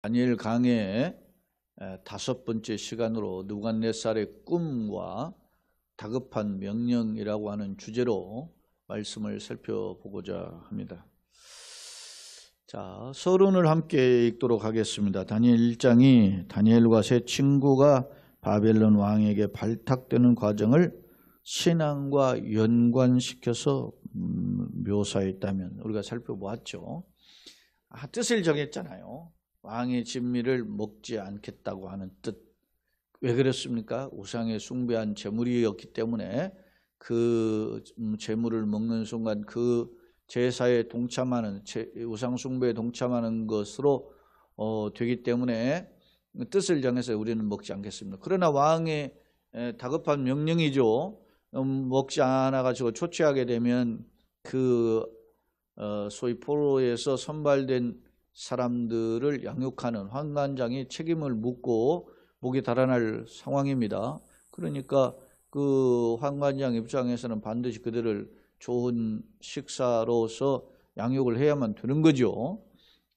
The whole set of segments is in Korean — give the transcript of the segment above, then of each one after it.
다니엘 강의 5번째 시간으로 느부갓네살의 꿈과 다급한 명령이라고 하는 주제로 말씀을 살펴보고자 합니다. 자, 서론을 함께 읽도록 하겠습니다. 다니엘 1장이 다니엘과 세 친구가 바벨론 왕에게 발탁되는 과정을 신앙과 연관시켜서 묘사했다면 우리가 살펴보았죠. 뜻을 정했잖아요. 왕의 진미를 먹지 않겠다고 하는 뜻. 왜 그렇습니까? 우상에 숭배한 제물이었기 때문에 그 제물을 먹는 순간 그 제사에 동참하는, 우상 숭배에 동참하는 것으로 되기 때문에 뜻을 정해서 우리는 먹지 않겠습니다. 그러나 왕의 다급한 명령이죠. 먹지 않아가지고 초취하게 되면 그 소위 포로에서 선발된 사람들을 양육하는 환관장이 책임을 묻고 목이 달아날 상황입니다. 그러니까 그 환관장 입장에서는 반드시 그들을 좋은 식사로서 양육을 해야만 되는 거죠.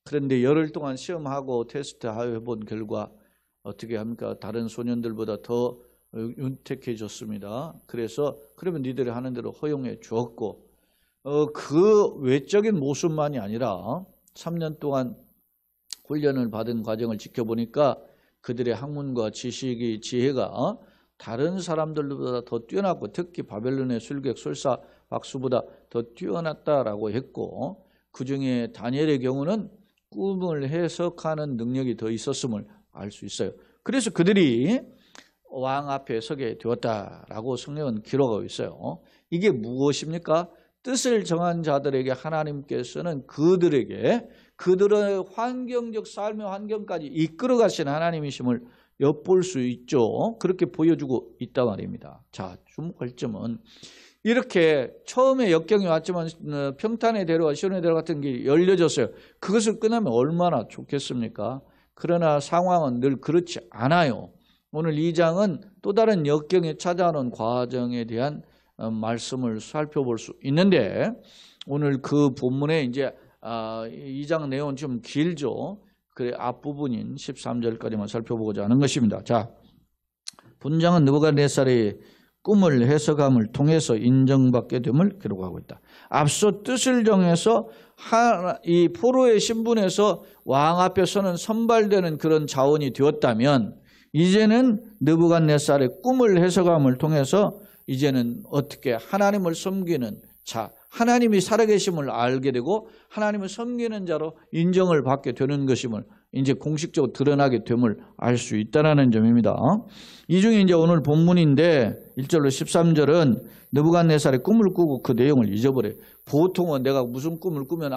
그런데 열흘 동안 시험하고 테스트해본 결과 어떻게 합니까? 다른 소년들보다 더 윤택해졌습니다. 그래서 그러면 니들이 하는 대로 허용해 주었고 그 외적인 모습만이 아니라 3년 동안 훈련을 받은 과정을 지켜보니까 그들의 학문과 지식이 지혜가 다른 사람들보다 더 뛰어났고 특히 바벨론의 술객, 술사, 박수보다 더 뛰어났다라고 했고 그중에 다니엘의 경우는 꿈을 해석하는 능력이 더 있었음을 알 수 있어요. 그래서 그들이 왕 앞에 서게 되었다라고 성경은 기록하고 있어요. 이게 무엇입니까? 뜻을 정한 자들에게 하나님께서는 그들의 환경적 삶의 환경까지 이끌어 가시는 하나님이심을 엿볼 수 있죠. 그렇게 보여주고 있단 말입니다. 자, 주목할 점은 이렇게 처음에 역경이 왔지만 평탄의 대로와 시온의 대로 같은 길이 열려졌어요. 그것을 끝나면 얼마나 좋겠습니까? 그러나 상황은 늘 그렇지 않아요. 오늘 2장은 또 다른 역경에 찾아오는 과정에 대한 말씀을 살펴볼 수 있는데 오늘 그 본문에 이제 2장 내용은 좀 길죠. 그래 앞부분인 13절까지만 살펴보고자 하는 것입니다. 자, 본장은 느부갓네살의 꿈을 해석함을 통해서 인정받게 됨을 기록하고 있다. 앞서 뜻을 정해서 이 포로의 신분에서 왕 앞에 서는 선발되는 그런 자원이 되었다면 이제는 느부갓네살의 꿈을 해석함을 통해서 이제는 어떻게 하나님을 섬기는 자, 하나님이 살아계심을 알게 되고 하나님을 섬기는 자로 인정을 받게 되는 것임을 이제 공식적으로 드러나게 됨을 알 수 있다는 점입니다. 이 중에 이제 오늘 본문인데 1절로 13절은 느부갓네살의 꿈을 꾸고 그 내용을 잊어버려요. 보통은 내가 무슨 꿈을 꾸면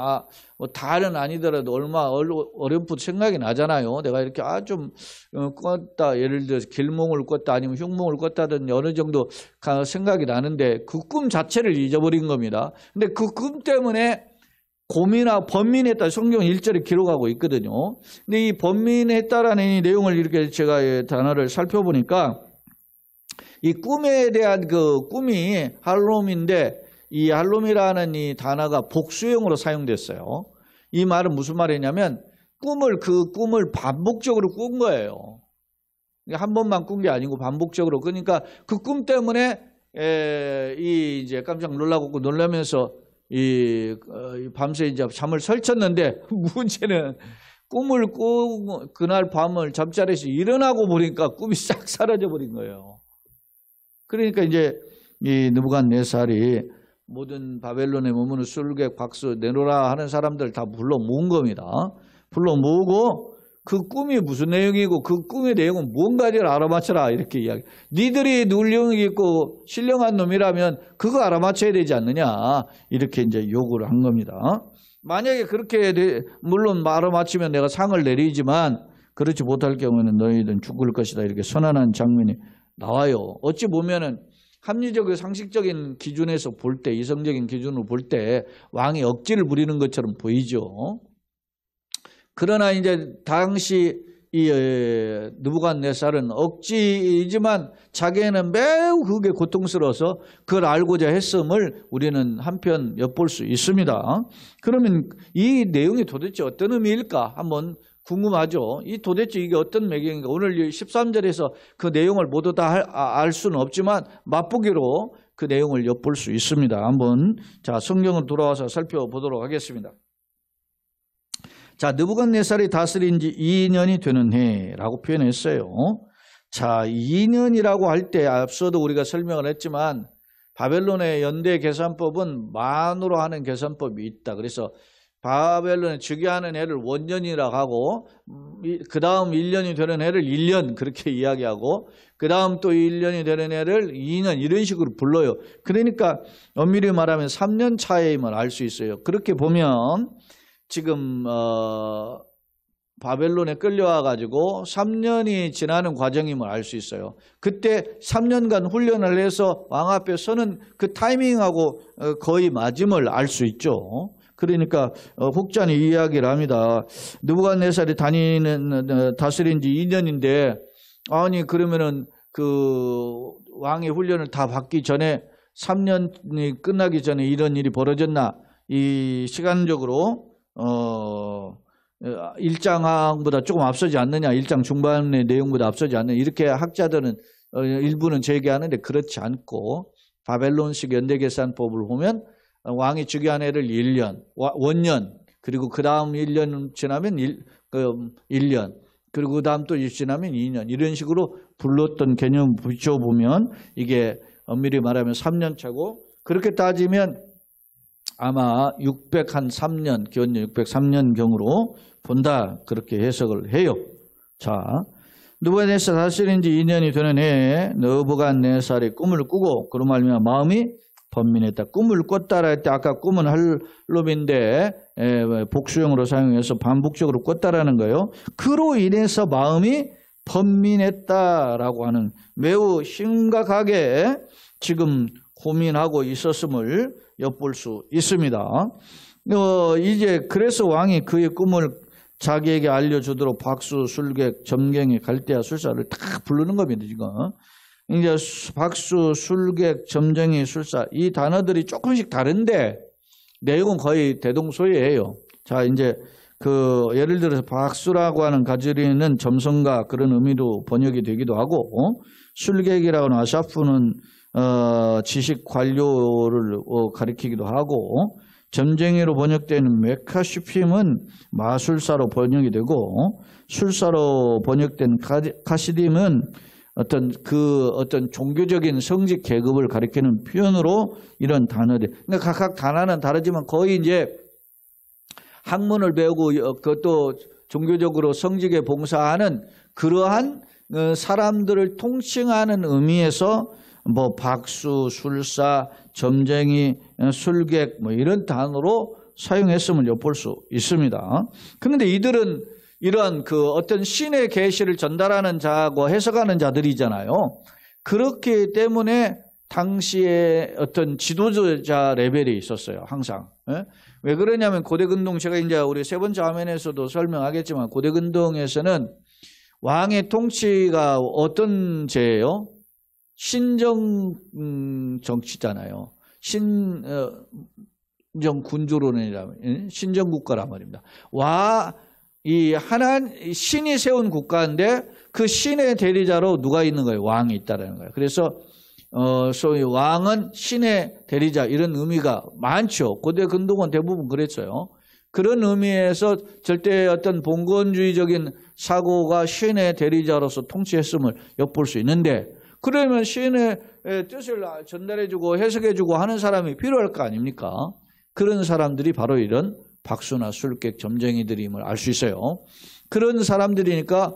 뭐 다는 아니더라도 얼마 어렴풋 생각이 나잖아요. 내가 이렇게 좀 꿨다, 예를 들어서 길몽을 꿨다 아니면 흉몽을 꿨다든지 어느 정도 생각이 나는데 그 꿈 자체를 잊어버린 겁니다. 근데 그 꿈 때문에 고민하고 번민했다 성경 1절에 기록하고 있거든요. 근데 이 번민했다라는 이 내용을 이렇게 제가 단어를 살펴보니까 이 꿈에 대한 그 꿈이 할롬인데 이 할롬이라는 이 단어가 복수형으로 사용됐어요. 이 말은 무슨 말이냐면 그 꿈을 반복적으로 꾼 거예요. 한 번만 꾼 게 아니고 반복적으로. 그러니까 그 꿈 때문에 이제 깜짝 놀라면서 밤새 이제 잠을 설쳤는데 문제는 꿈을 꾸고 그날 밤을 잠자리에서 일어나고 보니까 꿈이 싹 사라져 버린 거예요. 그러니까 이제 이 느부갓네살이 모든 바벨론에 머무는 술객, 박수 내놓으라 하는 사람들 다 불러 모은 겁니다. 불러 모으고 그 꿈이 무슨 내용이고 그 꿈의 내용은 뭔가를 알아맞혀라 이렇게 이야기. 니들이 눈력이 있고 신령한 놈이라면 그거 알아맞혀야 되지 않느냐 이렇게 이제 요구를 한 겁니다. 만약에 그렇게 물론 알아맞히면 내가 상을 내리지만 그렇지 못할 경우에는 너희들은 죽을 것이다 이렇게 선언한 장면이 나와요. 어찌 보면은 합리적 상식적인 기준에서 볼 때 이성적인 기준으로 볼 때 왕이 억지를 부리는 것처럼 보이죠. 그러나 이제 당시 이 느부갓네살은 억지이지만 자기는 매우 그게 고통스러워서 그걸 알고자 했음을 우리는 한편 엿볼 수 있습니다. 그러면 이 내용이 도대체 어떤 의미일까 한번 궁금하죠? 이 도대체 이게 어떤 매경인가? 오늘 13절에서 그 내용을 모두 다 알 수는 없지만 맛보기로 그 내용을 엿볼 수 있습니다. 한번 자 성경으로 돌아와서 살펴보도록 하겠습니다. 자, 느부갓네살이 다스린 지 2년이 되는 해라고 표현했어요. 자, 2년이라고 할 때 앞서도 우리가 설명을 했지만 바벨론의 연대 계산법은 만으로 하는 계산법이 있다. 그래서 바벨론에 즉위하는 해를 원년이라고 하고 그 다음 1년이 되는 해를 1년 그렇게 이야기하고 그 다음 또 1년이 되는 해를 2년 이런 식으로 불러요. 그러니까 엄밀히 말하면 3년 차이임을 알 수 있어요. 그렇게 보면 지금 바벨론에 끌려와 가지고 3년이 지나는 과정임을 알 수 있어요. 그때 3년간 훈련을 해서 왕 앞에 서는 그 타이밍하고 거의 맞음을 알 수 있죠. 그러니까 혹자는 이 이야기를 합니다. 느부갓네살이 다스린 지 2년인데 아니 그러면은 그 왕의 훈련을 다 받기 전에 3년이 끝나기 전에 이런 일이 벌어졌나? 이 시간적으로 1장보다 조금 앞서지 않느냐, 1장 중반의 내용보다 앞서지 않느냐, 이렇게 학자들은 일부는 제기하는데 그렇지 않고 바벨론식 연대계산법을 보면 왕이 즉위한 해를 1년, 원년, 그리고 그 다음 1년 지나면 1년, 그리고 그 다음 또 지나면 2년, 이런 식으로 불렀던 개념 붙여보면 이게 엄밀히 말하면 3년 차고, 그렇게 따지면 아마 603년, 기원전 603년경으로 본다, 그렇게 해석을 해요. 자, 느부갓네살 다스린 지 2년이 되는 해에 느부갓네살이 꿈을 꾸고 그로 말미암아 마음이 번민했다. 꿈을 꿨다라 할 때 아까 꿈은 할lum인데 복수형으로 사용해서 반복적으로 꿨다라는 거예요. 그로 인해서 마음이 번민했다라고 하는 매우 심각하게 지금 고민하고 있었음을 엿볼 수 있습니다. 이제 그래서 왕이 그의 꿈을 자기에게 알려주도록 박수, 술객, 점갱이, 갈대아, 술사를 다 부르는 겁니다. 지금 이제 박수, 술객, 점쟁이, 술사 이 단어들이 조금씩 다른데 내용은 거의 대동소이해요. 자, 이제 그 예를 들어서 박수라고 하는 가지리는 점성가 그런 의미로 번역이 되기도 하고, 술객이라고 하는 아사프는 지식 관료를 가리키기도 하고, 점쟁이로 번역되는 메카슈핌은 마술사로 번역이 되고, 술사로 번역된 카시딤은 어떤 종교적인 성직 계급을 가리키는 표현으로 이런 단어들. 그러니까 각각 단어는 다르지만 거의 이제 학문을 배우고 그것도 종교적으로 성직에 봉사하는 그러한 사람들을 통칭하는 의미에서 뭐 박수, 술사, 점쟁이, 술객 뭐 이런 단어로 사용했음을 엿볼 수 있습니다. 그런데 이들은 이런 그 어떤 신의 계시를 전달하는 자하고 해석하는 자들이잖아요. 그렇기 때문에 당시에 어떤 지도자 레벨이 있었어요. 항상. 왜 그러냐면 고대근동, 제가 이제 우리 세 번째 화면에서도 설명하겠지만 고대근동에서는 왕의 통치가 어떤 제예요? 신정 정치잖아요. 신정 군주론이라면 신정국가란 말입니다. 이 신이 세운 국가인데 그 신의 대리자로 누가 있는 거예요? 왕이 있다라는 거예요. 그래서 소위 왕은 신의 대리자 이런 의미가 많죠. 고대 근동은 대부분 그랬어요. 그런 의미에서 절대 어떤 봉건주의적인 사고가 신의 대리자로서 통치했음을 엿볼 수 있는데, 그러면 신의 뜻을 전달해주고 해석해주고 하는 사람이 필요할 거 아닙니까? 그런 사람들이 바로 이런 박수나 술객, 점쟁이들임을 알 수 있어요. 그런 사람들이니까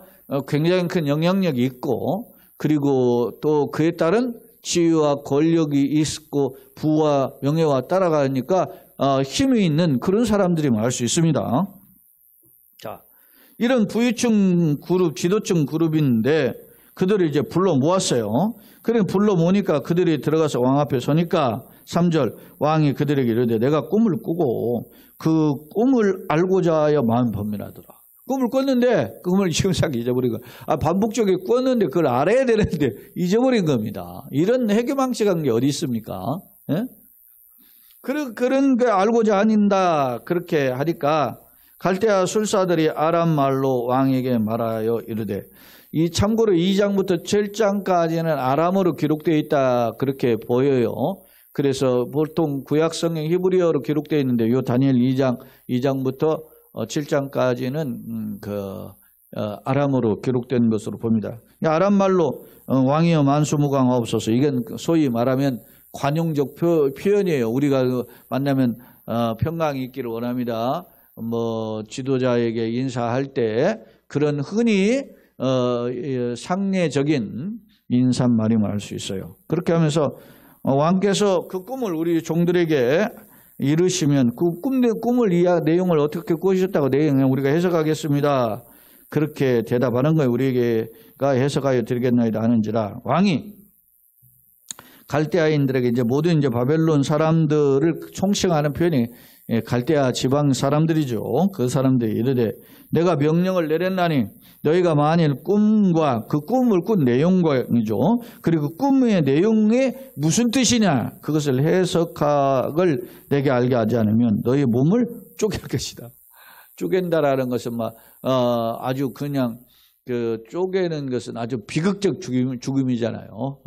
굉장히 큰 영향력이 있고, 그리고 또 그에 따른 지위와 권력이 있고 부와 명예와 따라가니까 힘이 있는 그런 사람들임을 알 수 있습니다. 자, 이런 부유층 그룹, 지도층 그룹인데 그들을 이제 불러 모았어요. 그래 불러 모으니까 그들이 들어가서 왕 앞에 서니까 3절 왕이 그들에게 이르되 내가 꿈을 꾸고 그 꿈을 알고자 하여 마음이 번민하더라. 꿈을 꿨는데 그 꿈을 지금 싹 잊어버린 거야. 반복적으로 꿨는데 그걸 알아야 되는데 잊어버린 겁니다. 이런 해괴망측한 게 어디 있습니까? 예? 그런 게 알고자 아닌다 그렇게 하니까 갈대아 술사들이 아람 말로 왕에게 말하여 이르되, 이 참고로 2장부터 7장까지는 아람어로 기록되어 있다 그렇게 보여요. 그래서 보통 구약 성경 히브리어로 기록되어 있는데 이 다니엘 2장부터 7장까지는 아람어로 기록된 것으로 봅니다. 아람 말로 왕이여 만수무강하옵소서, 이건 소위 말하면 관용적 표현이에요. 우리가 만나면 평강이 있기를 원합니다. 지도자에게 인사할 때 그런 흔히 상례적인 인사말임을 알 수 있어요. 그렇게 하면서 왕께서 그 꿈을 우리 종들에게 이루시면 그 꿈을 내용을 어떻게 꾸셨다고 내용을 우리가 해석하겠습니다. 그렇게 대답하는 거예요. 우리에게가 해석하여 드리겠나이다 하는지라, 왕이 갈대아인들에게 모든 바벨론 사람들을 총칭하는 표현이 갈대아 지방 사람들이죠. 그 사람들이 이르되, 내가 명령을 내렸나니 너희가 만일 꿈과 그 꿈을 꾼 내용이죠. 그리고 꿈의 내용이 무슨 뜻이냐 그것을 해석학을 내게 알게 하지 않으면 너희 몸을 쪼갤 것이다. 쪼갠다라는 것은 아주 그냥 쪼개는 것은 아주 비극적 죽음이잖아요.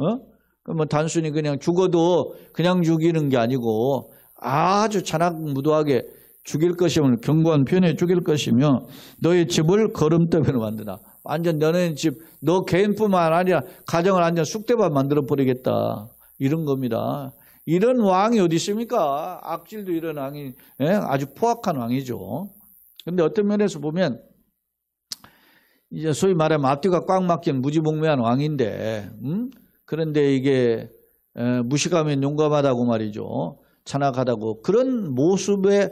단순히 그냥 죽어도 그냥 죽이는 게 아니고 아주 잔악무도하게 죽일 것이면 견고한 편에 죽일 것이며, 너의 집을 거름더미로 만드나. 완전 너네 집, 너 개인뿐만 아니라 가정을 완전 쑥대밭 만들어 버리겠다. 이런 겁니다. 이런 왕이 어디 있습니까? 악질도 이런 왕이 아주 포악한 왕이죠. 그런데 어떤 면에서 보면 이제 소위 말하면 앞뒤가 꽉 막힌 무지몽매한 왕인데, 그런데 이게 무식하면 용감하다고 말이죠. 잔악하다고. 그런 모습을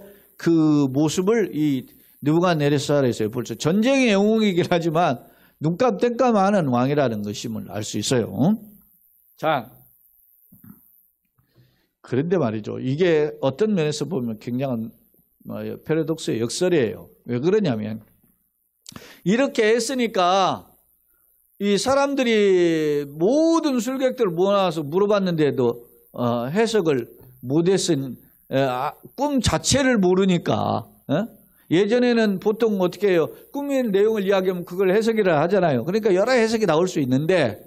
이 느부갓네살에서 벌써 전쟁의 영웅이긴 하지만 눈감 땡감하는 왕이라는 것임을 알 수 있어요. 자, 그런데 말이죠. 이게 어떤 면에서 보면 굉장한 패러독스의 역설이에요. 왜 그러냐면, 이렇게 했으니까 이 사람들이 모든 술객들을 모아서 물어봤는데도 해석을 못했은 꿈 자체를 모르니까. 예전에는 보통 어떻게 해요? 꿈의 내용을 이야기하면 그걸 해석이라 하잖아요. 그러니까 여러 해석이 나올 수 있는데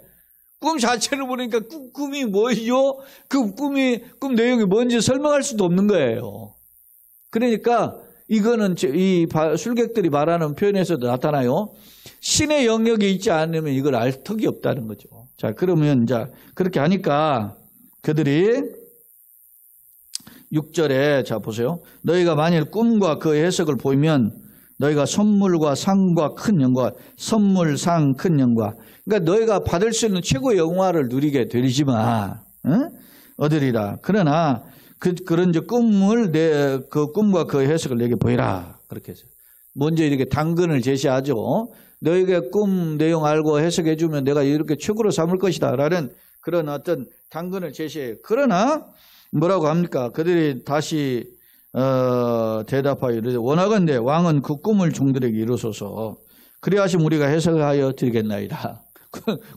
꿈 자체를 모르니까 꿈이 뭐요? 꿈 내용이 뭔지 설명할 수도 없는 거예요. 그러니까 이거는 이 술객들이 말하는 표현에서도 나타나요. 신의 영역이 있지 않으면 이걸 알 턱이 없다는 거죠. 자, 그러면 그렇게 하니까 그들이 6절에 자 보세요. 너희가 만일 꿈과 그 해석을 보이면 너희가 선물과 상과 큰 영광, 선물, 상, 큰 영광. 그러니까 너희가 받을 수 있는 최고의 영화를 누리게 되리지만 얻으리라. 그러나 그런 꿈을 그 꿈과 그 해석을 내게 보이라. 그렇게 해서 먼저 이렇게 당근을 제시하죠. 너희가 꿈 내용 알고 해석해 주면 내가 이렇게 최고로 삼을 것이다 라는 그런 어떤 당근을 제시해요. 그러나 뭐라고 합니까? 그들이 다시 대답하여 이르되, 원하건대 왕은 그 꿈을 종들에게 이루소서. 그리하시면 우리가 해석하여 드리겠나이다.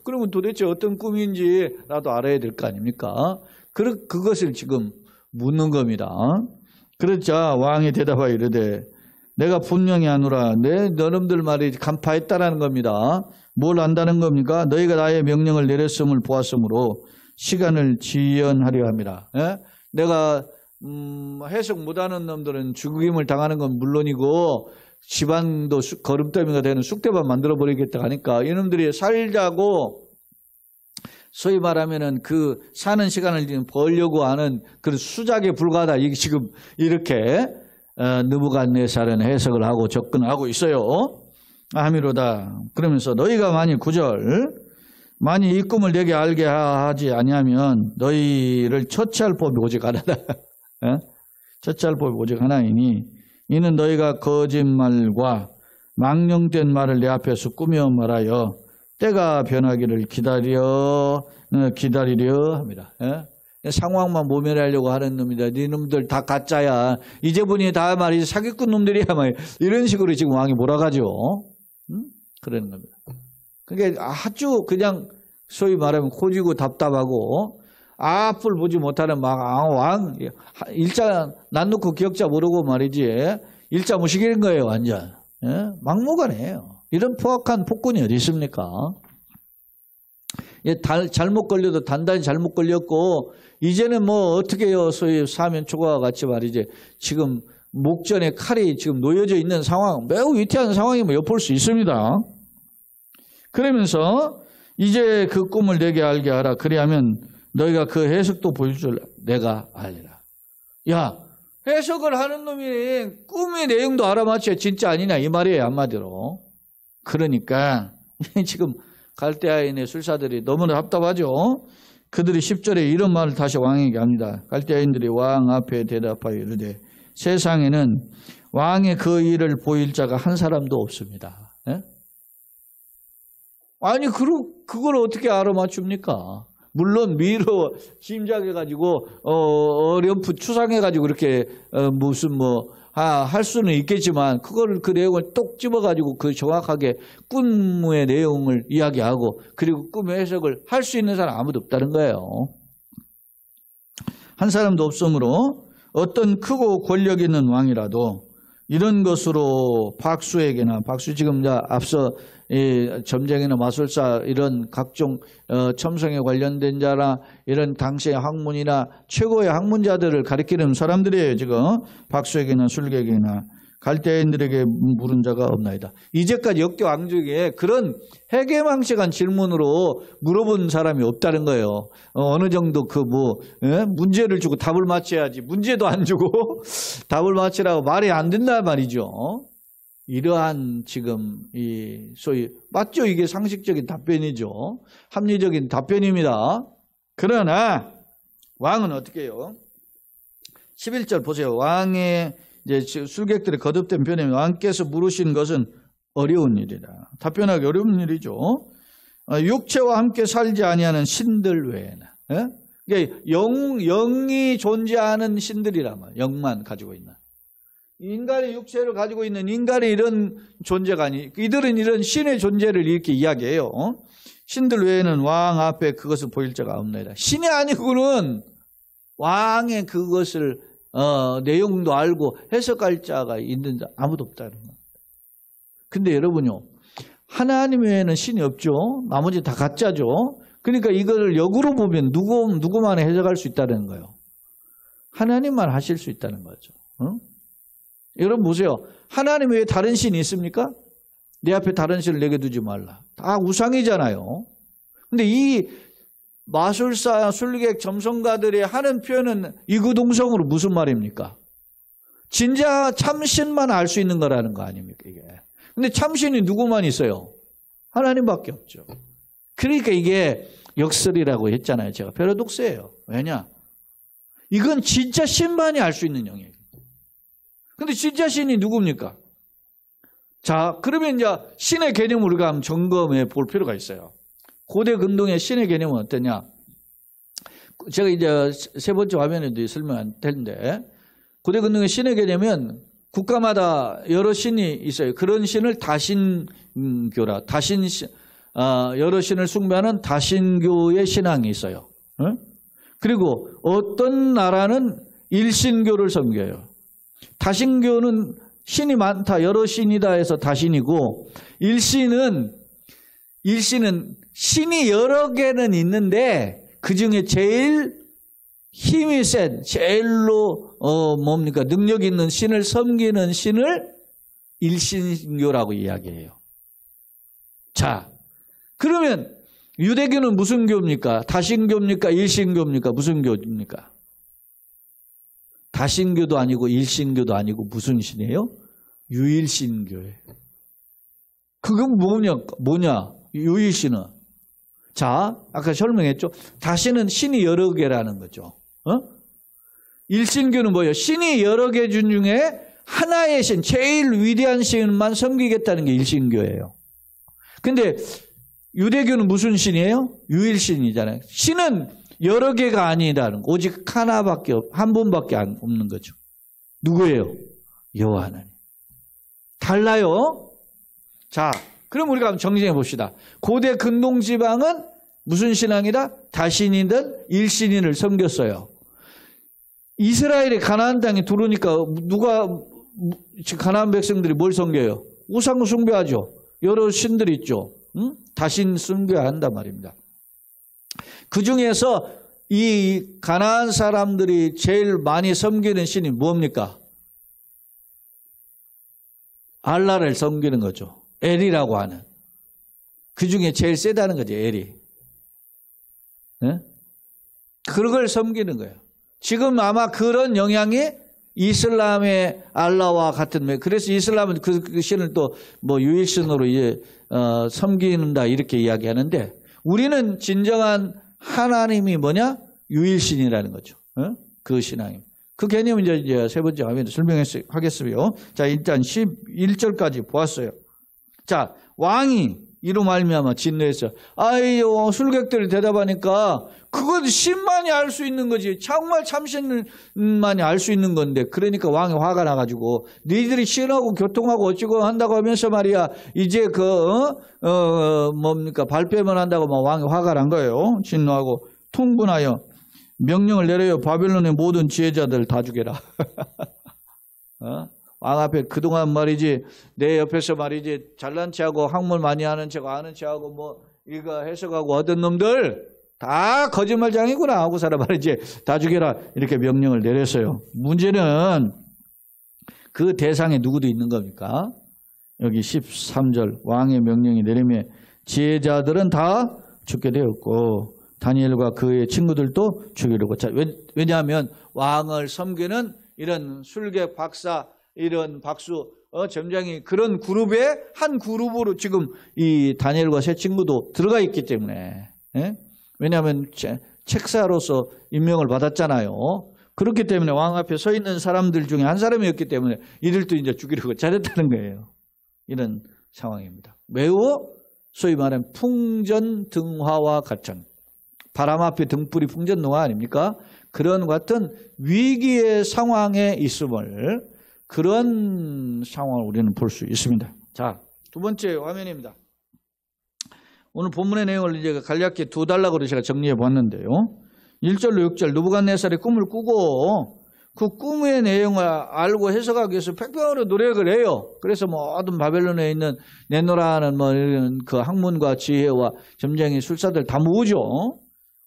그러면 도대체 어떤 꿈인지 나도 알아야 될 거 아닙니까? 그것을 지금 묻는 겁니다. 그러자 왕이 대답하여 이르되, 내가 분명히 아노라. 너놈들 말이 간파했다라는 겁니다. 뭘 안다는 겁니까? 너희가 나의 명령을 내렸음을 보았으므로 시간을 지연하려 합니다. 내가 해석 못하는 놈들은 죽임을 당하는 건 물론이고 집안도 거름더미가 되는 쑥대밭 만들어버리겠다 하니까 이놈들이 살자고 소위 말하면은 그 사는 시간을 벌려고 하는 그런 수작에 불과하다. 이게 지금 이렇게 느부갓네살은 해석을 하고 접근하고 있어요. 아미로다. 그러면서 너희가 만일 9절 만일 이 꿈을 내게 알게 하지 아니하면 너희를 처치할 법이 오직 하나다. 처치할 법이 오직 하나이니 이는 너희가 거짓말과 망령된 말을 내 앞에서 꾸며 말하여 때가 변하기를 기다리려 합니다. 상황만 모면하려고 하는 놈이다. 니놈들 다 가짜야. 이제분이 다 말이지 사기꾼 놈들이야. 이런 식으로 지금 왕이 몰아가죠. 그러는 겁니다. 그게 아주 그냥 소위 말하면 코지고 답답하고 앞을 보지 못하는 왕 일자 난 놓고 기억자 모르고 말이지 일자무식인 거예요, 완전. 예? 막무가내예요. 이런 포악한 폭군이 어디 있습니까? 예, 잘못 걸려도 단단히 잘못 걸렸고, 이제는 뭐 어떻게 해요? 소위 사면초가와 같이 말이지. 지금 목전에 칼이 지금 놓여져 있는 상황, 매우 위태한 상황임을 엿볼 수 있습니다. 그러면서 이제 그 꿈을 내게 알게 하라. 그리하면 너희가 그 해석도 보일 줄 내가 알리라. 야, 해석을 하는 놈이 꿈의 내용도 알아맞혀야 진짜 아니냐 이 말이에요, 한마디로. 그러니까 지금 갈대아인의 술사들이 너무나 답답하죠. 그들이 10절에 이런 말을 다시 왕에게 합니다. 갈대아인들이 왕 앞에 대답하여 이르되 세상에는 왕의 그 일을 보일 자가 한 사람도 없습니다. 예? 아니 그걸 어떻게 알아맞춥니까? 물론 미로 짐작해가지고 어렴풋 추상해가지고 그렇게 무슨 할 수는 있겠지만 그거를 그 내용을 똑 집어가지고 그 정확하게 꿈의 내용을 이야기하고 그리고 꿈의 해석을 할 수 있는 사람 아무도 없다는 거예요. 한 사람도 없으므로 어떤 크고 권력 있는 왕이라도 이런 것으로 박수에게나 박수 지금 앞서 점쟁이나 마술사 이런 각종 첨성에 관련된 자나 이런 당시의 학문이나 최고의 학문자들을 가리키는 사람들이에요. 지금 박수에게나 술객에게나 갈대아인들에게 물은 자가 없나이다. 이제까지 역대 왕 중에 그런 해괴망측한 질문으로 물어본 사람이 없다는 거예요. 어느 정도 문제를 주고 답을 맞춰야지 문제도 안 주고 답을 맞추라고 말이 안 된단 말이죠. 이러한 지금 소위 맞죠? 이게 상식적인 답변이죠. 합리적인 답변입니다. 그러나 왕은 어떻게 해요? 11절 보세요. 왕의 이제 술객들의 거듭된 변함이 왕께서 물으신 것은 어려운 일이다. 답변하기 어려운 일이죠. 육체와 함께 살지 아니하는 신들 외에나. 예? 그러니까 영이 존재하는 신들이란 말이에요. 영만 가지고 있는. 인간의 육체를 가지고 있는 인간의 이런 존재가 아니, 이들은 이런 신의 존재를 이렇게 이야기해요. 신들 외에는 왕 앞에 그것을 보일 자가 없나이다. 신이 아니고는 왕의 그것을 내용도 알고 해석할 자가 있는 자 아무도 없다는 겁니다. 근데 여러분요, 하나님 외에는 신이 없죠. 나머지 다 가짜죠. 그러니까 이거를 역으로 보면 누구만 해석할 수 있다는 거예요. 하나님만 하실 수 있다는 거죠. 여러분 보세요. 하나님 외에 다른 신이 있습니까? 내 앞에 다른 신을 내게 두지 말라. 다 우상이잖아요. 근데 이 마술사, 술객, 점성가들이 하는 표현은 이구동성으로 무슨 말입니까? 진짜 참신만 알 수 있는 거라는 거 아닙니까, 이게. 근데 참신이 누구만 있어요? 하나님밖에 없죠. 그러니까 이게 역설이라고 했잖아요. 제가 패러독스예요. 왜냐? 이건 진짜 신만이 알 수 있는 영역이에요. 근데 진짜 신이 누굽니까? 자, 그러면 이제 신의 개념을 우리가 한번 점검해 볼 필요가 있어요. 고대 근동의 신의 개념은 어떠냐? 제가 이제 세 번째 화면에도 설명할 텐데, 고대 근동의 신의 개념은 국가마다 여러 신이 있어요. 그런 신을 다신교라, 여러 신을 숭배하는 다신교의 신앙이 있어요. 그리고 어떤 나라는 일신교를 섬겨요. 다신교는 신이 많다, 여러 신이다 해서 다신이고, 일신은 신이 여러 개는 있는데 그 중에 제일 힘이 센, 제일로 능력 있는 신을 섬기는 신을 일신교라고 이야기해요. 자, 그러면 유대교는 무슨 교입니까? 다신교입니까? 일신교입니까? 무슨 교입니까? 다신교도 아니고 일신교도 아니고 무슨 신이에요? 유일신교예요. 그건 뭐냐? 유일신은. 자, 아까 설명했죠? 다신은 신이 여러 개라는 거죠. 일신교는 뭐예요? 신이 여러 개 중에 하나의 신, 제일 위대한 신만 섬기겠다는 게 일신교예요. 근데 유대교는 무슨 신이에요? 유일신이잖아요. 신은 여러 개가 아니라는 거. 오직 한 분밖에 없는 거죠. 누구예요? 여호와 하나님. 달라요. 자, 그럼 우리가 한번 정리해 봅시다. 고대 근동 지방은 무슨 신앙이다? 다신이든 일신인을 섬겼어요. 이스라엘이 가나안 땅에 들어오니까 누가 가나안 백성들이 뭘 섬겨요? 우상 숭배하죠. 여러 신들이 있죠. 다신 숭배해야 한단 말입니다. 그 중에서 이 가나안 사람들이 제일 많이 섬기는 신이 뭡니까? 알라를 섬기는 거죠. 엘이라고 하는. 그 중에 제일 세다는 거죠, 엘이. 네? 그런 걸 섬기는 거예요. 지금 아마 그런 영향이 이슬람의 알라와 같은, 그래서 이슬람은 그 신을 또 뭐 유일신으로 이제 섬긴다 이렇게 이야기하는데, 우리는 진정한 하나님이 뭐냐? 유일신이라는 거죠. 그 신앙임. 그 개념은 이제 세 번째 화면에 설명하겠습니다. 자, 일단 11절까지 보았어요. 자, 왕이 이로 말미암아 진노해서, 아이요, 술객들이 대답하니까 그건 신만이 알 수 있는 거지. 정말 참신만이 알 수 있는 건데, 그러니까 왕이 화가 나가지고 니들이 신하고 교통하고 어찌고 한다고 하면서 말이야, 이제 뭡니까, 발뺌을 한다고 막 왕이 화가 난 거예요. 진노하고 통분하여 명령을 내려요. 바벨론의 모든 지혜자들 다 죽여라. 왕 앞에 그동안 말이지, 내 옆에서 말이지, 잘난 체하고 학문 많이 하는 척 아는 체하고 뭐 이거 해석하고 얻은 놈들 다 거짓말장이구나 하고 사람 말이지, 다 죽여라 이렇게 명령을 내렸어요. 문제는 그 대상에 누구도 있는 겁니까? 여기 13절 왕의 명령이 내리면 지혜자들은 다 죽게 되었고 다니엘과 그의 친구들도 죽이려고. 자, 왜냐하면 왕을 섬기는 이런 술객 박사, 이런 박수, 점장이 그런 그룹의 한 그룹으로 지금 이 다니엘과 세 친구도 들어가 있기 때문에. 예? 왜냐하면 책사로서 임명을 받았잖아요. 그렇기 때문에 왕 앞에 서 있는 사람들 중에 한 사람이었기 때문에 이들도 이제 죽이려고 잘했다는 거예요. 이런 상황입니다. 매우 소위 말하면 풍전등화와 같은, 바람 앞에 등불이 풍전등화 아닙니까? 그런 같은 위기의 상황에 있음을, 그런 상황을 우리는 볼 수 있습니다. 자, 두 번째 화면입니다. 오늘 본문의 내용을 이제 간략히 두 단락으로 제가 정리해 보았는데요. 1절로 6절, 느부갓네살이 꿈을 꾸고 그 꿈의 내용을 알고 해석하기 위해서 백병으로 노력을 해요. 그래서 모든 바벨론에 있는 내노라는 뭐 이런 그 학문과 지혜와 점쟁이 술사들 다 모으죠.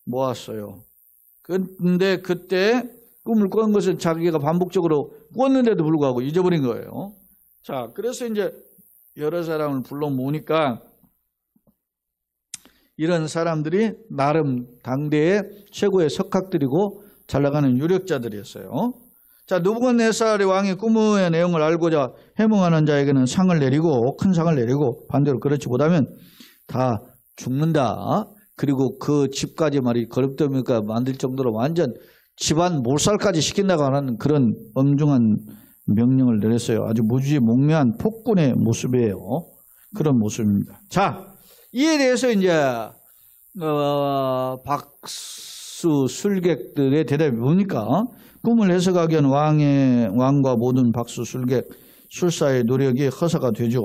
모았어요. 근데 그때 꿈을 꾼 것은 자기가 반복적으로 꿨는데도 불구하고 잊어버린 거예요. 자, 그래서 이제 여러 사람을 불러 모으니까 이런 사람들이 나름 당대의 최고의 석학들이고 잘 나가는 유력자들이었어요. 자, 느부갓네살의 왕이 꿈의 내용을 알고자 해몽하는 자에게는 상을 내리고, 큰 상을 내리고, 반대로 그렇지 못하면 다 죽는다. 그리고 그 집까지 말이 거듭되니까 만들 정도로 완전 집안 몰살까지 시킨다고 하는 그런 엄중한 명령을 내렸어요. 아주 무지몽매한 폭군의 모습이에요. 그런 모습입니다. 자, 이에 대해서 이제 박수 술객들의 대답이 뭡니까? 꿈을 해석하기 위한 왕과 모든 박수 술객 술사의 노력이 허사가 되죠.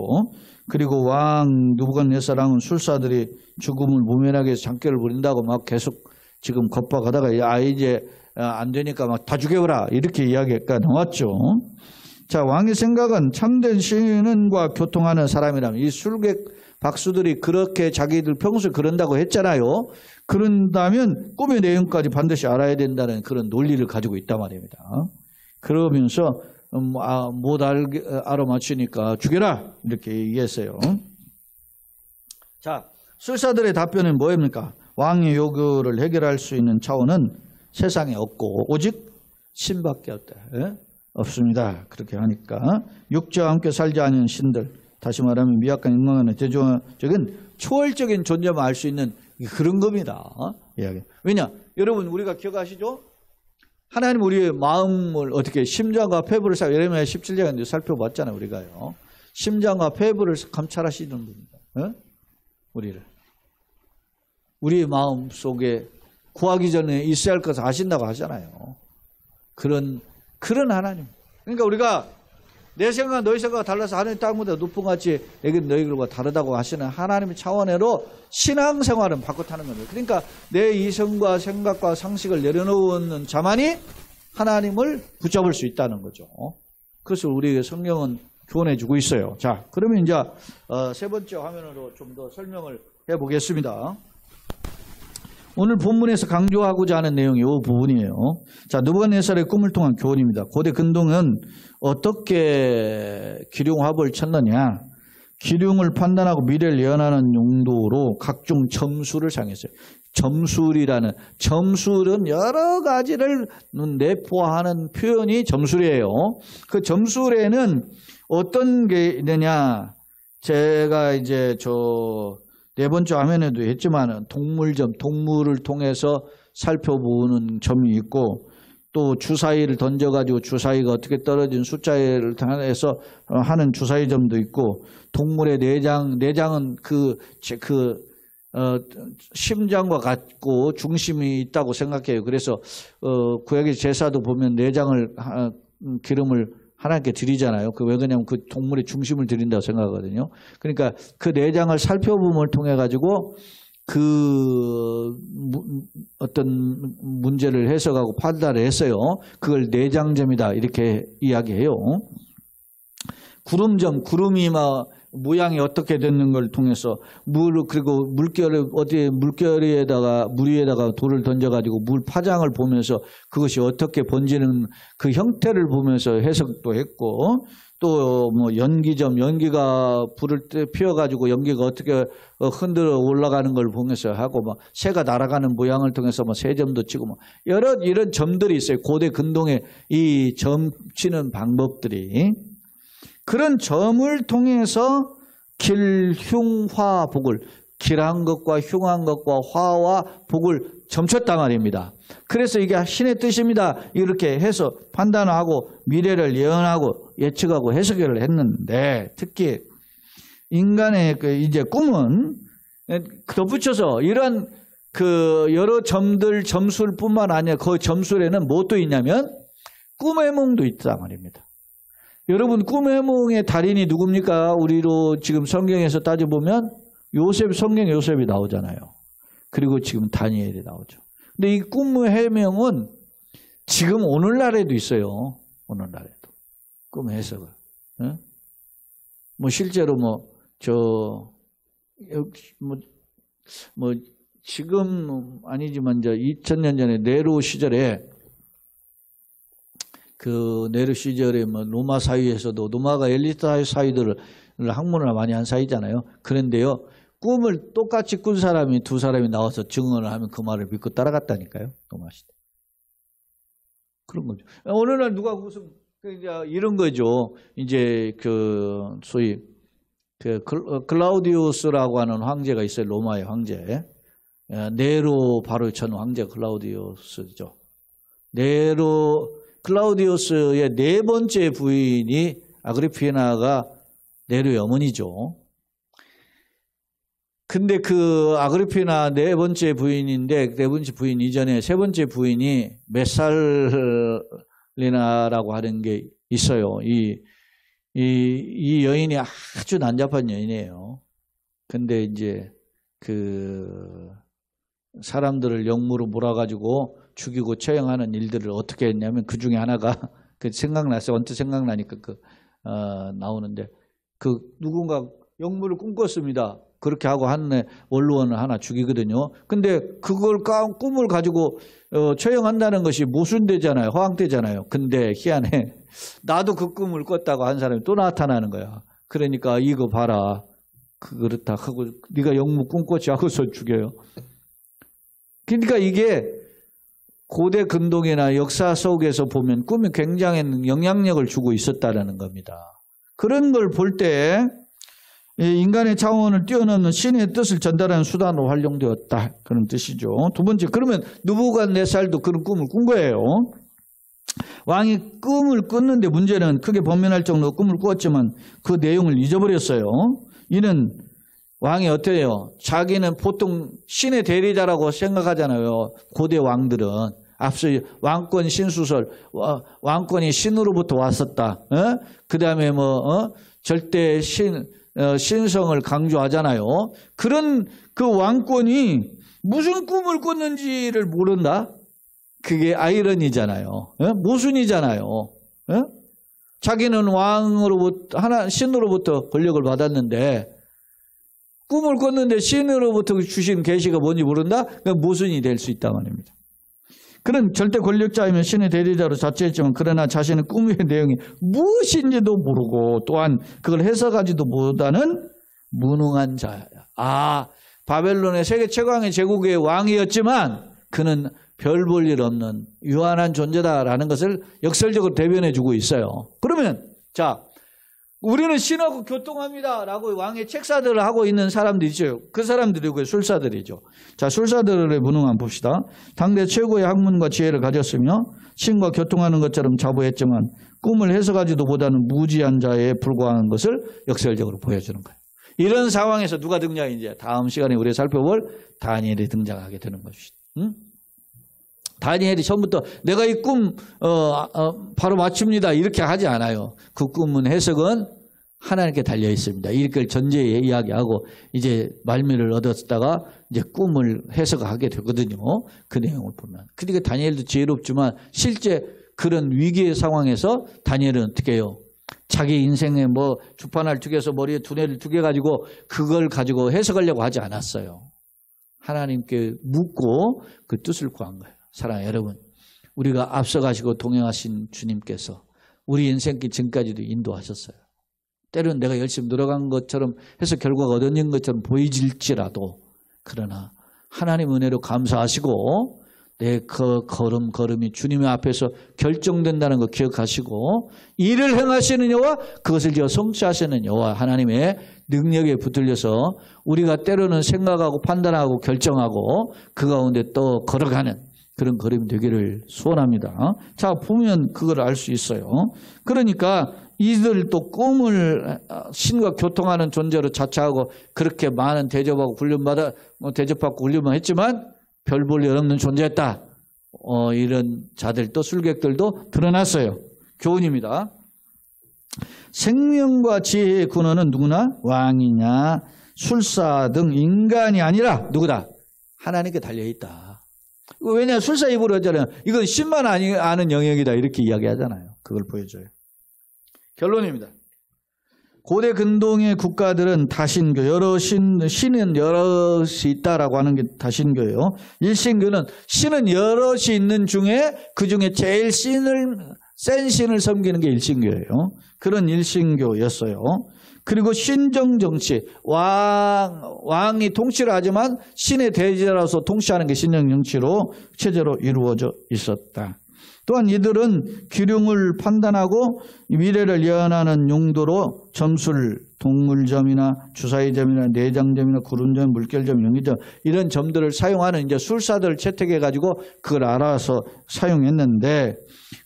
그리고 왕 느부갓네살은 술사들이 죽음을 모면하기 위해서 장결을 부린다고 막 계속 지금 겁박하다가 이제 안 되니까 막 다 죽여버라 이렇게 이야기가 나왔죠. 자, 왕의 생각은 참된 신은과 교통하는 사람이라면, 이 술객 박수들이 그렇게 자기들 평소에 그런다고 했잖아요. 그런다면 꿈의 내용까지 반드시 알아야 된다는 그런 논리를 가지고 있단 말입니다. 그러면서 못 알아맞히니까 죽여라 이렇게 얘기했어요. 자, 술사들의 답변은 뭐입니까? 왕의 요구를 해결할 수 있는 차원은 세상에 없고 오직 신밖에 없다. 예? 없습니다. 그렇게 하니까 육체와 함께 살지 않은 신들, 다시 말하면 미약한 인간의 대조적인 초월적인 존재만 알 수 있는 그런 겁니다. 왜냐? 여러분 우리가 기억하시죠? 하나님 우리의 마음을 어떻게 심장과 폐부를 예레미야 17장에 살펴봤잖아요. 우리가요. 심장과 폐부를 감찰하시는 분입니다. 우리를. 우리의 마음 속에 구하기 전에 있어야 할 것을 아신다고 하잖아요. 그런 하나님. 그러니까 우리가 내 생각과 너희 생각과 달라서 하늘의 땅보다 높은 같이 너희들과 다르다고 하시는 하나님의 차원으로 신앙생활은 바꿔타는 겁니다. 그러니까 내 이성과 생각과 상식을 내려놓는 자만이 하나님을 붙잡을 수 있다는 거죠. 그것을 우리에게 성경은 교훈해주고 있어요. 자, 그러면 이제 세 번째 화면으로 좀 더 설명을 해보겠습니다. 오늘 본문에서 강조하고자 하는 내용이 이 부분이에요. 자, 느부갓네살의 꿈을 통한 교훈입니다. 고대 근동은 어떻게 기륭화법을 쳤느냐? 기륭을 판단하고 미래를 예언하는 용도로 각종 점술을 사용했어요. 점술은 여러 가지를 내포하는 표현이 점술이에요. 그 점술에는 어떤 게 있느냐? 제가 이제 네 번째 화면에도 했지만 동물을 통해서 살펴보는 점이 있고, 또 주사위를 던져가지고 주사위가 어떻게 떨어진 숫자를 통해서 하는 주사위 점도 있고, 동물의 내장은 심장과 같고 중심이 있다고 생각해요. 그래서 구약의 제사도 보면 내장을 기름을 하나님께 드리잖아요. 왜 그러냐면 그 동물의 중심을 드린다고 생각하거든요. 그러니까 그 내장을 살펴봄을 통해 가지고 어떤 문제를 해석하고 판단을 했어요. 그걸 내장점이다 이렇게 이야기해요. 구름이 모양이 어떻게 되는 걸 통해서 그리고 물 위에다가 돌을 던져가지고 물 파장을 보면서 그것이 어떻게 번지는 그 형태를 보면서 해석도 했고, 또 연기가 불을 피워가지고 연기가 어떻게 흔들어 올라가는 걸 보면서 하고, 새가 날아가는 모양을 통해서 새점도 치고, 이런 점들이 있어요. 고대 근동의 이 점 치는 방법들이. 그런 점을 통해서 흉화 복을, 길한 것과 흉한 것과 화와 복을 점쳤단 말입니다. 그래서 이게 신의 뜻입니다. 이렇게 해서 판단하고 미래를 예언하고 예측하고 해석을 했는데, 특히 인간의 이제 꿈은 덧붙여서 이런 여러 점술뿐만 아니라 그 점술에는 무엇도 있냐면 꿈의夢도 있단 말입니다. 여러분, 꿈의夢의 달인이 누굽니까? 우리로 지금 성경에서 따져보면 성경 요셉이 나오잖아요. 그리고 지금 다니엘이 나오죠. 근데 이 꿈의 해명은 지금 오늘날에도 있어요. 오늘날에도. 꿈의 해석을. 실제로 지금 아니지만 2000년 전에 네로 시절에 네로 시절에 로마 사회에서도, 로마가 엘리트 사회들을 학문을 많이 한 사회잖아요. 그런데요, 꿈을 똑같이 꾼 사람이 두 사람이 나와서 증언을 하면 그 말을 믿고 따라갔다니까요. 로마 시대. 그런 거죠. 어느 날 누가 무슨 이런 거죠. 이제 소위 클라우디우스라고 하는 황제가 있어요. 로마의 황제. 네로 바로 전 황제 클라우디우스죠. 클라우디우스의 네 번째 부인이 아그리피나가 네로의 어머니죠. 근데 아그리피나 네 번째 부인인데, 네 번째 부인 이전에 세 번째 부인이 메살리나라고 하는 게 있어요. 이 여인이 아주 난잡한 여인이에요. 근데 이제 사람들을 영무로 몰아가지고 죽이고 처형하는 일들을 어떻게 했냐면, 그 중에 하나가 생각났어요. 언뜻 생각나니까 나오는데, 누군가 영무를 꿈꿨습니다. 그렇게 하고 한 원로원을 하나 죽이거든요. 근데 그걸 꿈을 가지고 처형한다는 것이 모순되잖아요. 허황되잖아요. 근데 희한해. 나도 그 꿈을 꿨다고 한 사람이 또 나타나는 거야. 그러니까 이거 봐라. 그렇다 하고 네가 영무 꿈꿨지 하고서 죽여요. 그러니까 이게 고대 근동이나 역사 속에서 보면 꿈이 굉장히 영향력을 주고 있었다는 겁니다. 그런 걸 볼 때 인간의 차원을 뛰어넘는 신의 뜻을 전달하는 수단으로 활용되었다. 그런 뜻이죠. 두 번째, 그러면 느부갓네살도 그런 꿈을 꾼 거예요. 왕이 꿈을 꿨는데 문제는 크게 번민할 정도로 꿈을 꾸었지만 그 내용을 잊어버렸어요. 이는 왕이 어때요? 자기는 보통 신의 대리자라고 생각하잖아요. 고대 왕들은. 앞서 왕권 신수설, 왕권이 신으로부터 왔었다. 그 다음에 절대 신성을 강조하잖아요. 그런 그 왕권이 무슨 꿈을 꿨는지를 모른다? 그게 아이러니잖아요. 모순이잖아요. 자기는 왕으로부터 신으로부터 권력을 받았는데 꿈을 꿨는데 신으로부터 주신 계시가 뭔지 모른다? 그럼 모순이 될 수 있단 말입니다. 그런 절대 권력자이면 신의 대리자로 자처했지만 그러나 자신의 꿈의 내용이 무엇인지도 모르고 또한 그걸 해석하지도 못하는 무능한 자야. 바벨론의 세계 최강의 제국의 왕이었지만 그는 별 볼 일 없는 유한한 존재다라는 것을 역설적으로 대변해 주고 있어요. 그러면 우리는 신하고 교통합니다라고 왕의 책사들을 하고 있는 사람들이 있죠. 그 사람들이 술사들이죠. 술사들의 무능함 봅시다. 당대 최고의 학문과 지혜를 가졌으며 신과 교통하는 것처럼 자부했지만 꿈을 해석하지도 못하는 무지한 자에 불과한 것을 역설적으로 보여주는 거예요. 이런 상황에서 누가 등장해? 이제 다음 시간에 우리가 살펴볼 다니엘이 등장하게 되는 것이죠. 다니엘이 처음부터 내가 이 꿈 바로 맞춥니다 이렇게 하지 않아요. 그 꿈은 해석은 하나님께 달려 있습니다. 이걸 전제에 이야기하고 이제 말미를 얻었다가 이제 꿈을 해석하게 되거든요. 그 내용을 보면. 그러니까 다니엘도 지혜롭지만 실제 그런 위기의 상황에서 다니엘은 어떻게 해요? 자기 인생에 주판을 두개서 머리에 두뇌를 두개 가지고 그걸 가지고 해석하려고 하지 않았어요. 하나님께 묻고 그 뜻을 구한 거예요. 사랑하는 여러분, 우리가 앞서가시고 동행하신 주님께서 우리 인생길 지금까지도 인도하셨어요. 때로는 내가 열심히 노력한 것처럼 해서 결과가 얻어진 것처럼 보이질지라도 그러나 하나님 은혜로 감사하시고 내 그 걸음이 주님의 앞에서 결정된다는 거 기억하시고 일을 행하시는 여호와 그것을 성취하시는 여호와 하나님의 능력에 붙들려서 우리가 때로는 생각하고 판단하고 결정하고 그 가운데 또 걸어가는 그런 걸음이 되기를 소원합니다. 보면 그걸 알 수 있어요. 그러니까 이들 또 꿈을 신과 교통하는 존재로 자처하고 그렇게 많은 대접하고 대접받고 훈련만 했지만 별 볼 일 없는 존재였다. 이런 자들도 술객들도 드러났어요. 교훈입니다. 생명과 지혜의 근원은 누구나 왕이냐 술사 등 인간이 아니라 누구다? 하나님께 달려있다. 왜냐 술사 입으로 하잖아요. 이건 신만 아는 영역이다 이렇게 이야기하잖아요. 그걸 보여줘요. 결론입니다. 고대 근동의 국가들은 다신교, 신은 여럿이 있다라고 하는 게 다신교예요. 일신교는 신은 여럿이 있는 중에 그 중에 제일 센 신을 섬기는 게 일신교예요. 그런 일신교였어요. 그리고 신정정치, 왕이 통치를 하지만 신의 대제라서 통치하는 게 신정정치로 체제로 이루어져 있었다. 또한 이들은 기륭을 판단하고 미래를 예언하는 용도로 점술, 동물점이나 주사위점이나 내장점이나 구름점, 물결점, 연기점 이런 점들을 사용하는 이제 술사들을 채택해가지고 그걸 알아서 사용했는데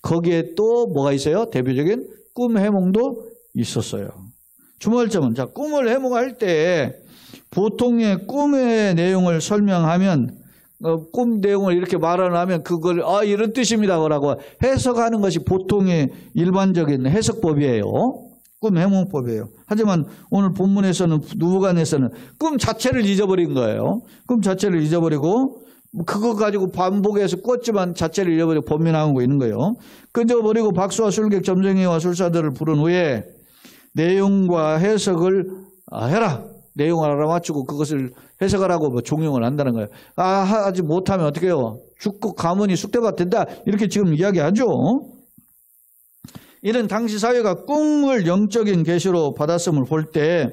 거기에 또 뭐가 있어요? 대표적인 꿈 해몽도 있었어요. 주목점은 꿈을 해몽할 때 보통의 꿈의 내용을 설명하면 꿈 내용을 이렇게 말하면 그걸 이런 뜻입니다라고 해석하는 것이 보통의 일반적인 해석법이에요. 꿈 해몽법이에요. 하지만 오늘 본문에서는 누부갓네살은 꿈 자체를 잊어버린 거예요. 꿈 자체를 잊어버리고 그거 가지고 반복해서 꿨지만 자체를 잃어버리고 번민하고 있는 거예요. 끄져버리고 박수와 술객, 점쟁이와 술사들을 부른 후에 내용과 해석을 해라. 내용을 알아맞추고 그것을 해석하라고 종용을 한다는 거예요. 하지 못하면 어떻게 해요? 죽고 가문이 쑥대밭 된다. 이렇게 지금 이야기하죠. 이런 당시 사회가 꿈을 영적인 계시로 받았음을 볼 때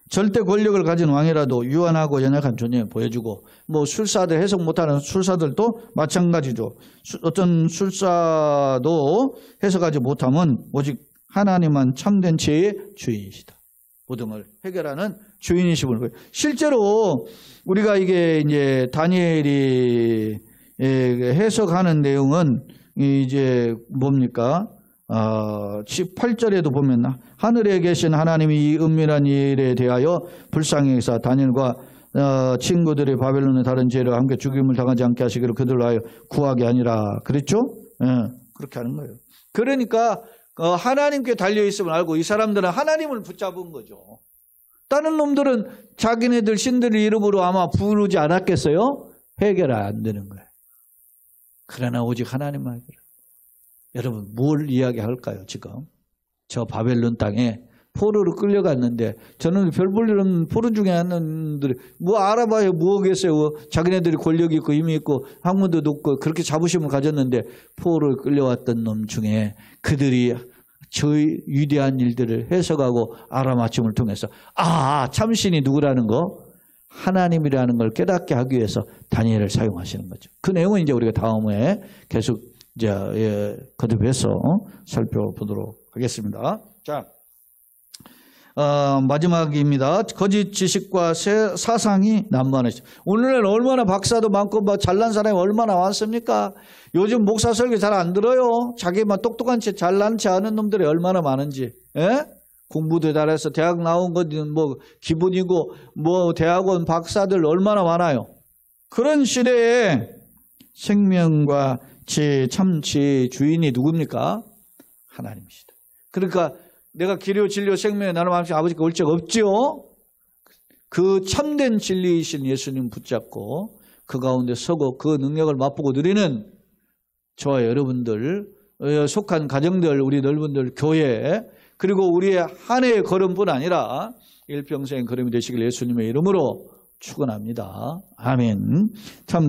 절대 권력을 가진 왕이라도 유한하고 연약한 존재 보여주고 술사들 해석 못하는 술사들도 마찬가지죠. 어떤 술사도 해석하지 못하면 오직 하나님만 참된 지혜의 주인이시다. 모든 걸 해결하는 주인이심을 보여요. 실제로 우리가 이게 이제 다니엘이 해석하는 내용은 이제 뭡니까? 18절에도 보면 하늘에 계신 하나님이 이 은밀한 일에 대하여 불쌍히 여기사 다니엘과 친구들이 바벨론의 다른 죄를 함께 죽임을 당하지 않게 하시기를 그들로 하여 구하게 아니라 그랬죠? 그렇게 하는 거예요. 그러니까 하나님께 달려있음을 알고 이 사람들은 하나님을 붙잡은 거죠. 다른 놈들은 자기네들 신들의 이름으로 아마 부르지 않았겠어요? 해결 안 되는 거예요. 그러나 오직 하나님만 해결해요. 여러분 뭘 이야기할까요 지금? 저 바벨론 땅에 포로로 끌려갔는데 저는 별 볼 일 없는 포로 중에 하나들이 뭐 알아봐요. 뭐겠어요. 자기네들이 권력이 있고 힘이 있고 학문도 높고 그렇게 자부심을 가졌는데 포로를 끌려왔던 놈 중에 그들이 저희 위대한 일들을 해석하고 알아맞힘을 통해서 참신이 누구라는 거? 하나님이라는 걸 깨닫게 하기 위해서 다니엘을 사용하시는 거죠. 그 내용은 이제 우리가 다음에 계속 이제 거듭해서 살펴보도록 하겠습니다. 자, 마지막입니다. 거짓 지식과 사상이 난무하는. 오늘날 얼마나 박사도 많고 잘난 사람이 얼마나 많습니까? 요즘 목사 설교 잘 안 들어요. 자기만 똑똑한 채 잘난 체 아는 놈들이 얼마나 많은지. 예? 공부도 잘해서 대학 나온 건 뭐 기본이고 뭐 대학원 박사들 얼마나 많아요. 그런 시대에 생명과 참치 주인이 누굽니까? 하나님이시다. 그러니까 내가 길이요 진리요 생명의 나를 마음속 아버지가 올 적 없지요. 그 참된 진리이신 예수님 붙잡고 그 가운데 서고 그 능력을 맛보고 누리는 저와 여러분들 속한 가정들 우리 넓은들 교회 그리고 우리의 한 해의 걸음뿐 아니라 일평생 걸음이 되시길 예수님의 이름으로 축원합니다. 아멘. 참